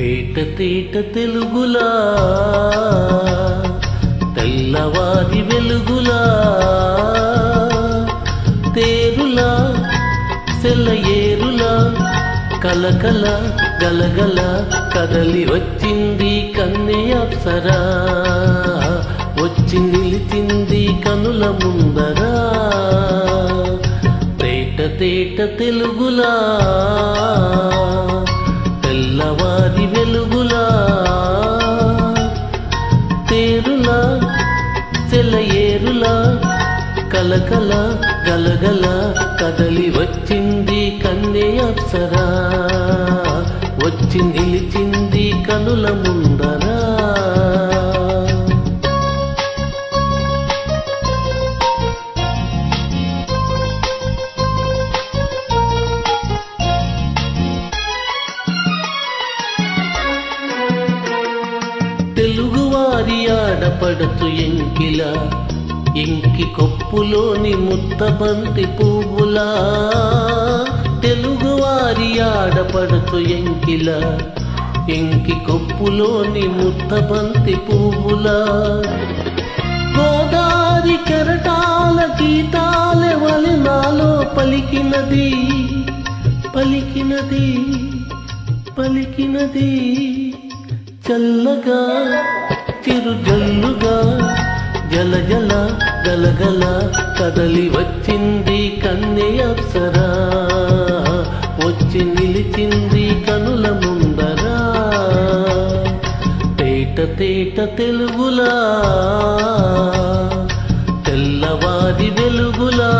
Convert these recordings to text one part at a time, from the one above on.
తేట తేట తెలుగులా తెల్లవారి వెలుగులా తేరులా సెలయేరులా కలకల గలగల కదలి వచ్చింది కన్నె అప్సరా వచ్చి నిలిచింది కనుల ముందరా తేట తేట తెలుగులా తెల్లవారి వెలుగులా తేరులా సెలయేరులా కలకల గలగల కదలి వచ్చింది కన్నె అప్సరా వచ్చి నిలిచింది కనుల ముందరా తెలుగువారి ఆడపడుచు ఎంకిలా ఎంకి కొప్పులోని ముత్తబంతి పువ్వులా తెలుగువారి ఆడపడుచు ఎంకిలా ఎంకి కొప్పులోని ముత్తబంతి పువ్వులా గోదారి కెరటాల గీతాల వలె నాలో పలికినది పలికినది పలికినది చల్లగా చిరుజల్లుగా జల జల గలగల కదలి వచ్చింది కన్నె అప్సరా వచ్చి నిలిచింది కనుల ముందరా తేట తేట తెలుగులా తెల్లవారి వెలుగులా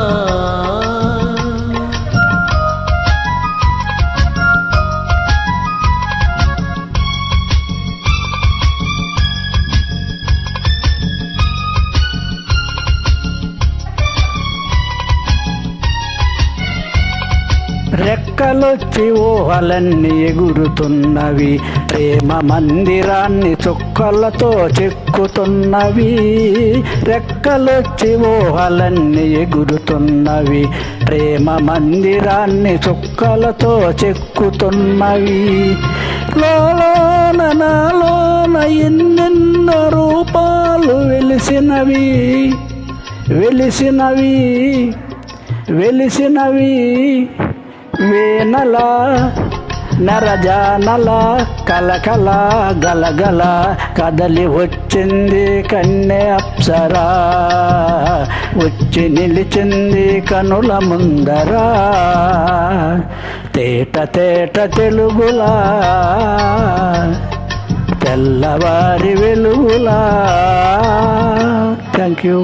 రెక్కలొచ్చి ఊహలన్నీ ఎగురుతున్నవి ప్రేమ మందిరాన్ని చుక్కలతో చెక్కుతున్నవి రెక్కలొచ్చి ఊహలన్నీ ఎగురుతున్నవి ప్రేమ మందిరాన్ని చుక్కలతో చెక్కుతున్నవి లోన నాలోన ఎన్నెన్నో రూపాలు వెలిసినవి వెలిసినవి వెలిసినవి వేనల నరజానల కలకల గలగల కదలి వచ్చింది కన్నె అప్సరా వచ్చి నిలిచింది కనుల ముందరా తేట తేట తెలుగులా తెల్లవారి వెలుగులా థ్యాంక్ యూ.